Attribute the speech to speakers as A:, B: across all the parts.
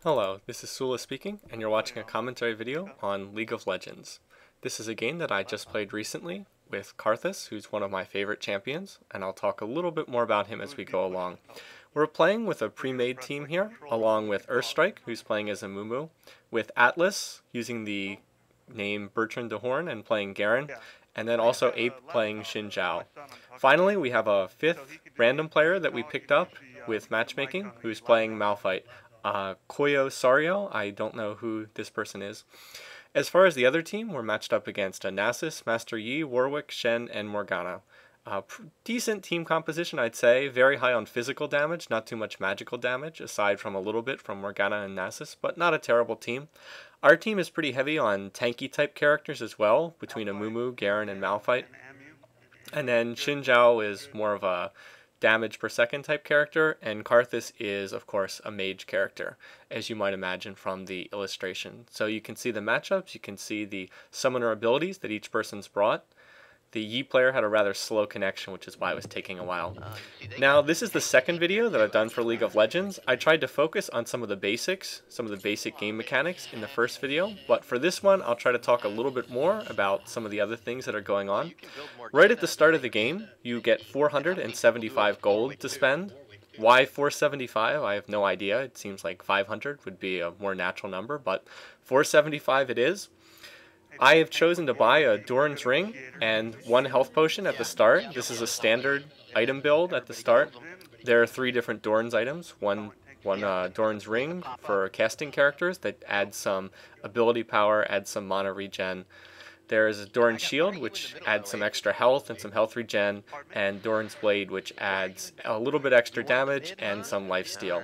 A: Hello, this is Sula speaking, and you're watching a commentary video on League of Legends. This is a game that I just played recently with Karthus, who's one of my favorite champions, and I'll talk a little bit more about him as we go along. We're playing with a pre-made team here, along with Earthstrike, who's playing as a Mumu, with Atlas, using the name Bertrand de Horn and playing Garen, and then also Ape playing Xin Zhao. Finally, we have a fifth random player that we picked up with matchmaking, who's playing Malphite. Koyo Sario, I don't know who this person is. As far as the other team, we're matched up against Nasus, Master Yi, Warwick, Shen, and Morgana. Decent team composition, I'd say. Very high on physical damage, not too much magical damage, aside from a little bit from Morgana and Nasus, but not a terrible team. Our team is pretty heavy on tanky type characters as well, between Amumu, Garen, and Malphite. And then Xin Zhao is more of a damage per second type character, and Karthus is, of course, a mage character, as you might imagine from the illustration. So you can see the matchups, you can see the summoner abilities that each person's brought. The Yi player had a rather slow connection, which is why it was taking a while. Now, this is the second video that I've done for League of Legends. I tried to focus on some of the basics, some of the basic game mechanics in the first video, but for this one, I'll try to talk a little bit more about some of the other things that are going on. Right at the start of the game, you get 475 gold to spend. Why 475? I have no idea. It seems like 500 would be a more natural number, but 475 it is. I have chosen to buy a Doran's Ring and one health potion at the start. This is a standard item build at the start. There are 3 different Doran's items. One Doran's Ring for casting characters that adds some ability power, adds some mana regen. There is a Doran's Shield, which adds some extra health and some health regen, and Doran's Blade, which adds a little bit extra damage and some lifesteal.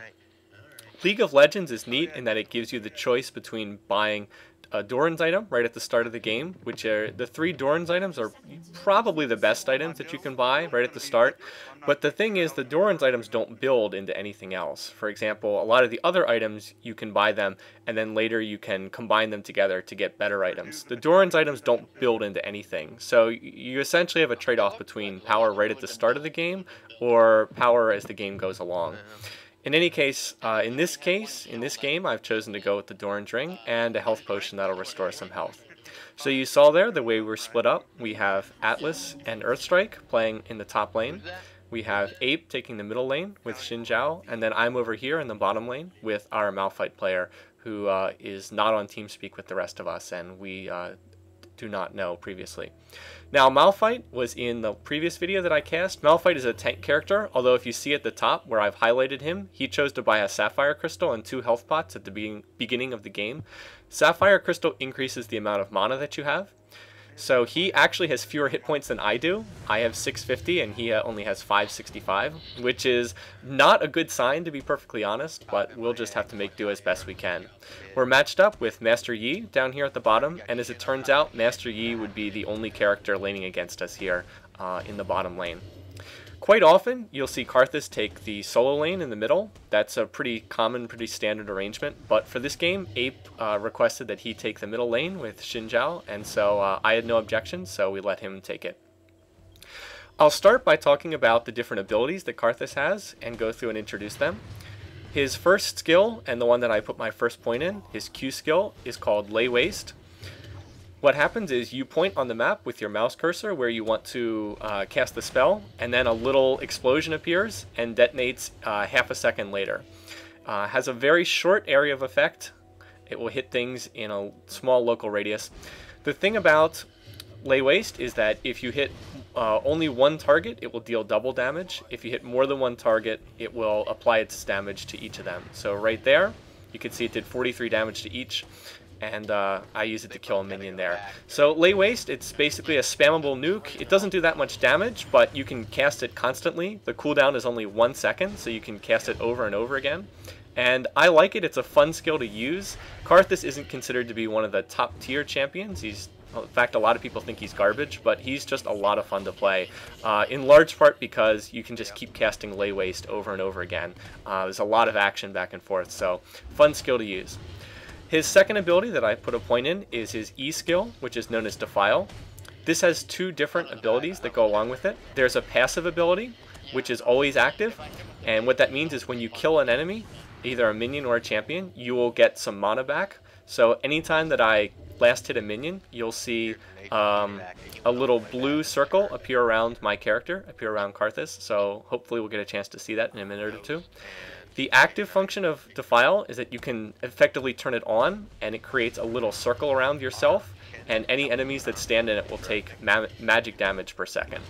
A: League of Legends is neat in that it gives you the choice between buying a Doran's item right at the start of the game, which are the 3 Doran's items are probably the best items that you can buy right at the start. But the thing is, the Doran's items don't build into anything else. For example, a lot of the other items, you can buy them, and then later you can combine them together to get better items. The Doran's items don't build into anything. So you essentially have a trade-off between power right at the start of the game or power as the game goes along. In any case, in this game, I've chosen to go with the Doran's Ring and a health potion that'll restore some health. So you saw there the way we're split up. We have Atlas and Earthstrike playing in the top lane. We have Ape taking the middle lane with Xin Zhao, and then I'm over here in the bottom lane with our Malphite player who is not on TeamSpeak with the rest of us, and we do not know previously. Now, Malphite was in the previous video that I cast. Malphite is a tank character, although if you see at the top where I've highlighted him, he chose to buy a Sapphire Crystal and 2 health pots at the beginning of the game. Sapphire Crystal increases the amount of mana that you have. So he actually has fewer hit points than I do. I have 650 and he only has 565, which is not a good sign, to be perfectly honest, but we'll just have to make do as best we can. We're matched up with Master Yi down here at the bottom, and as it turns out, Master Yi would be the only character laning against us here in the bottom lane. Quite often, you'll see Karthus take the solo lane in the middle. That's a pretty common, pretty standard arrangement. But for this game, Ape requested that he take the middle lane with Xin Zhao, and so I had no objection, so we let him take it. I'll start by talking about the different abilities that Karthus has and go through and introduce them. His first skill, and the one that I put my first point in, his Q skill, is called Lay Waste. What happens is you point on the map with your mouse cursor where you want to cast the spell, and then a little explosion appears and detonates half a second later. Has a very short area of effect. It will hit things in a small local radius. The thing about Lay Waste is that if you hit only one target, it will deal double damage. If you hit more than one target, it will apply its damage to each of them. So right there, you can see it did 43 damage to each. And I use it to kill a minion there. So Lay Waste, it's basically a spammable nuke. It doesn't do that much damage, but you can cast it constantly. The cooldown is only 1 second, so you can cast it over and over again. And I like it. It's a fun skill to use. Karthus isn't considered to be one of the top tier champions. In fact, a lot of people think he's garbage, but he's just a lot of fun to play, in large part because you can just keep casting Lay Waste over and over again. There's a lot of action back and forth, so fun skill to use. His second ability that I put a point in is his E skill, which is known as Defile. This has 2 different abilities that go along with it. There's a passive ability, which is always active, and what that means is when you kill an enemy, either a minion or a champion, you will get some mana back. So anytime that I last hit a minion, you'll see a little blue circle appear around my character, appear around Karthus. So hopefully we'll get a chance to see that in a minute or two. The active function of Defile is that you can effectively turn it on, and it creates a little circle around yourself, and any enemies that stand in it will take magic damage per second.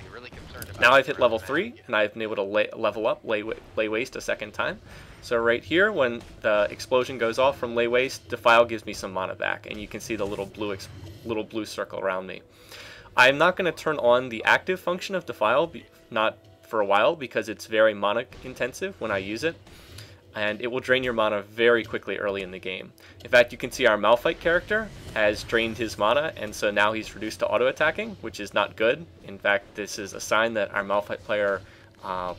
A: Now I've hit level 3, and I've been able to level up, lay waste a second time. So right here, when the explosion goes off from lay waste, Defile gives me some mana back, and you can see the little blue circle around me. I'm not going to turn on the active function of Defile, not for a while, because it's very mana intensive when I use it, and it will drain your mana very quickly early in the game. In fact, you can see our Malphite character has drained his mana, and so now he's reduced to auto-attacking, which is not good. In fact, this is a sign that our Malphite player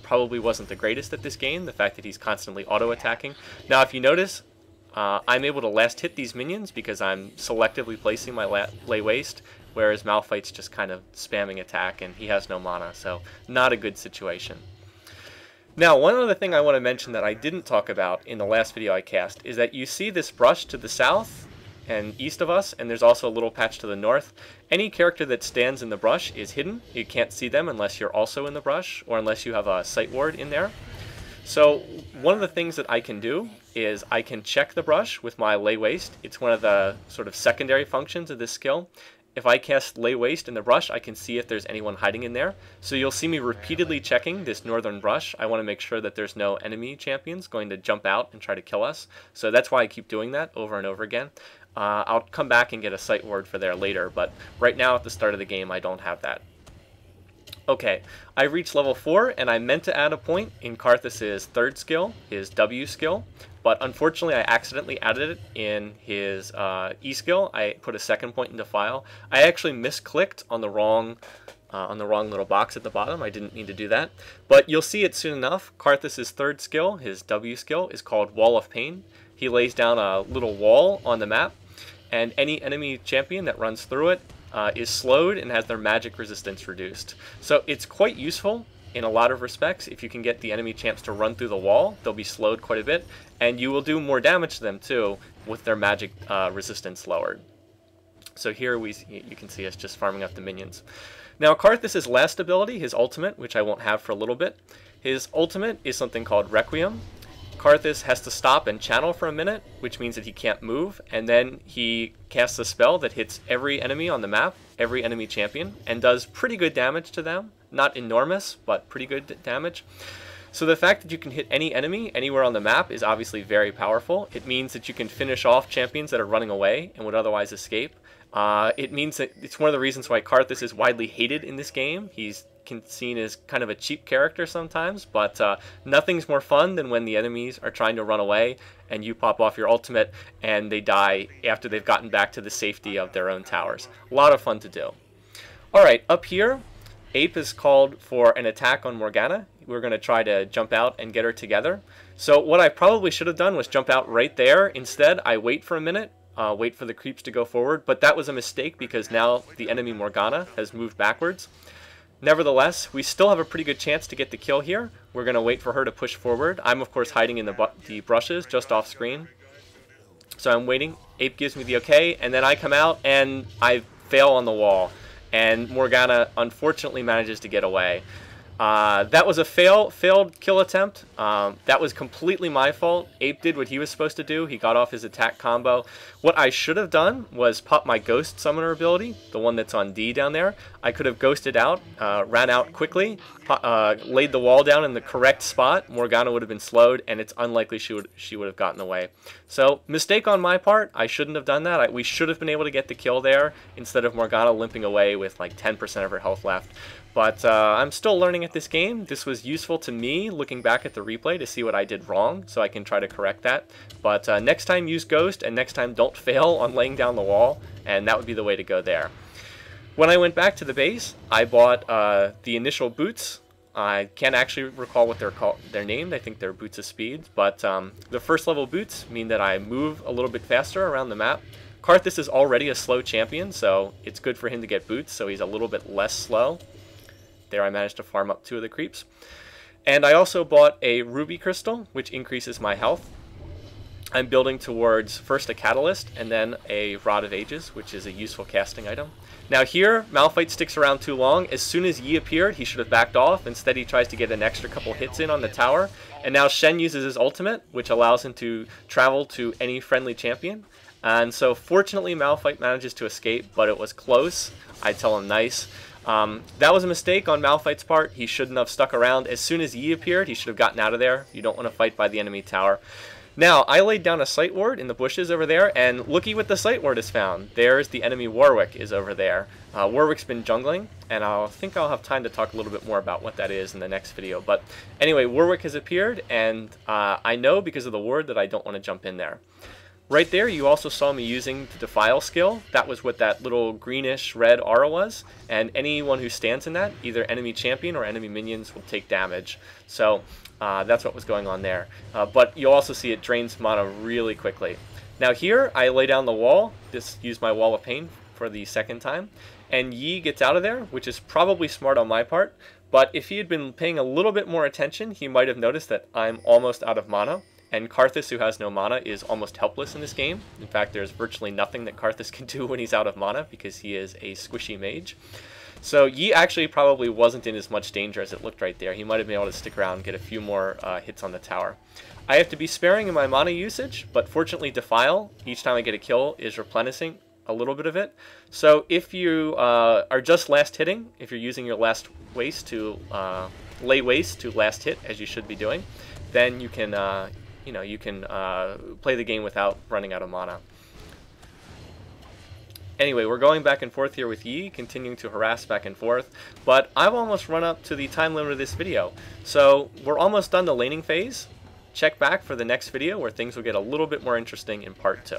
A: probably wasn't the greatest at this game, the fact that he's constantly auto-attacking. Now, if you notice, I'm able to last hit these minions because I'm selectively placing my lay waste, whereas Malphite's just kind of spamming attack, and he has no mana, so not a good situation. Now, one other thing I want to mention that I didn't talk about in the last video I cast is that you see this brush to the south and east of us, and there's also a little patch to the north. Any character that stands in the brush is hidden. You can't see them unless you're also in the brush, or unless you have a sight ward in there. So one of the things that I can do is I can check the brush with my lay waste. It's one of the sort of secondary functions of this skill. If I cast lay waste in the brush, I can see if there's anyone hiding in there. So you'll see me repeatedly checking this northern brush. I want to make sure that there's no enemy champions going to jump out and try to kill us. So that's why I keep doing that over and over again. I'll come back and get a sight ward for there later, but right now at the start of the game I don't have that. Okay, I reached level 4, and I meant to add a point in Karthus' third skill, his W skill, but unfortunately I accidentally added it in his E skill. I put a second point in Defile. I actually misclicked on the wrong little box at the bottom. I didn't mean to do that, but you'll see it soon enough. Karthus' third skill, his W skill, is called Wall of Pain. He lays down a little wall on the map, and any enemy champion that runs through it is slowed and has their magic resistance reduced. So it's quite useful in a lot of respects. If you can get the enemy champs to run through the wall, they'll be slowed quite a bit, and you will do more damage to them too with their magic resistance lowered. So here you can see us just farming up the minions. Now Karthus' last ability, his ultimate, which I won't have for a little bit, his ultimate is something called Requiem. Karthus has to stop and channel for a minute, which means that he can't move, and then he casts a spell that hits every enemy on the map, every enemy champion, and does pretty good damage to them. Not enormous, but pretty good damage. So the fact that you can hit any enemy anywhere on the map is obviously very powerful. It means that you can finish off champions that are running away and would otherwise escape. It means that it's one of the reasons why Karthus is widely hated in this game. He's seen as kind of a cheap character sometimes, but nothing's more fun than when the enemies are trying to run away and you pop off your ultimate and they die after they've gotten back to the safety of their own towers. A lot of fun to do. Alright, up here, Ape is called for an attack on Morgana. We're going to try to jump out and get her together. So what I probably should have done was jump out right there. Instead, I wait for a minute, wait for the creeps to go forward, but that was a mistake because now the enemy Morgana has moved backwards. Nevertheless, we still have a pretty good chance to get the kill here. We're going to wait for her to push forward. I'm, of course, hiding in the brushes just off screen. So I'm waiting. Ape gives me the okay, and then I come out and I fail on the wall. And Morgana, unfortunately, manages to get away. That was a failed kill attempt. That was completely my fault. Ape did what he was supposed to do. He got off his attack combo. What I should have done was pop my Ghost Summoner ability, the one that's on D down there. I could have ghosted out, ran out quickly, laid the wall down in the correct spot. Morgana would have been slowed, and it's unlikely she would have gotten away. So, mistake on my part. I shouldn't have done that. We should have been able to get the kill there instead of Morgana limping away with like 10% of her health left. But I'm still learning at this game. This was useful to me looking back at the replay to see what I did wrong, so I can try to correct that. But next time use Ghost, and next time don't fail on laying down the wall, and that would be the way to go there. When I went back to the base, I bought the initial boots. I can't actually recall what they're named. I think they're Boots of Speed, but the first level boots mean that I move a little bit faster around the map. Karthus is already a slow champion, so it's good for him to get boots, so he's a little bit less slow. There I managed to farm up 2 of the creeps. And I also bought a ruby crystal, which increases my health. I'm building towards first a Catalyst and then a Rod of Ages, which is a useful casting item. Now here, Malphite sticks around too long. As soon as Yi appeared, he should have backed off. Instead, he tries to get an extra couple hits in on the tower. And now Shen uses his ultimate, which allows him to travel to any friendly champion. And so fortunately, Malphite manages to escape, but it was close. I tell him nice. That was a mistake on Malphite's part. He shouldn't have stuck around. As soon as Yi appeared, he should have gotten out of there. You don't want to fight by the enemy tower. Now, I laid down a sight ward in the bushes over there, and looky what the sight ward is found. There's the enemy Warwick is over there. Warwick's been jungling, and I think I'll have time to talk a little bit more about what that is in the next video. But anyway, Warwick has appeared, and I know because of the ward that I don't want to jump in there. Right there, you also saw me using the Defile skill. That was what that little greenish red aura was, and anyone who stands in that, either enemy champion or enemy minions, will take damage. So that's what was going on there. But you'll also see it drains mana really quickly. Now here, I lay down the wall, just use my Wall of Pain for the second time, and Yi gets out of there, which is probably smart on my part, but if he had been paying a little bit more attention, he might have noticed that I'm almost out of mana. And Karthus, who has no mana, is almost helpless in this game. In fact, there's virtually nothing that Karthus can do when he's out of mana because he is a squishy mage. So Yi actually probably wasn't in as much danger as it looked right there. He might have been able to stick around and get a few more hits on the tower. I have to be sparing in my mana usage, but fortunately Defile, each time I get a kill, is replenishing a little bit of it. So if you are just last hitting, if you're using your last waste to lay waste to last hit, as you should be doing, then you can you can play the game without running out of mana. Anyway, we're going back and forth here with Yi, continuing to harass back and forth, but I've almost run up to the time limit of this video. So we're almost done the laning phase. Check back for the next video where things will get a little bit more interesting in part 2.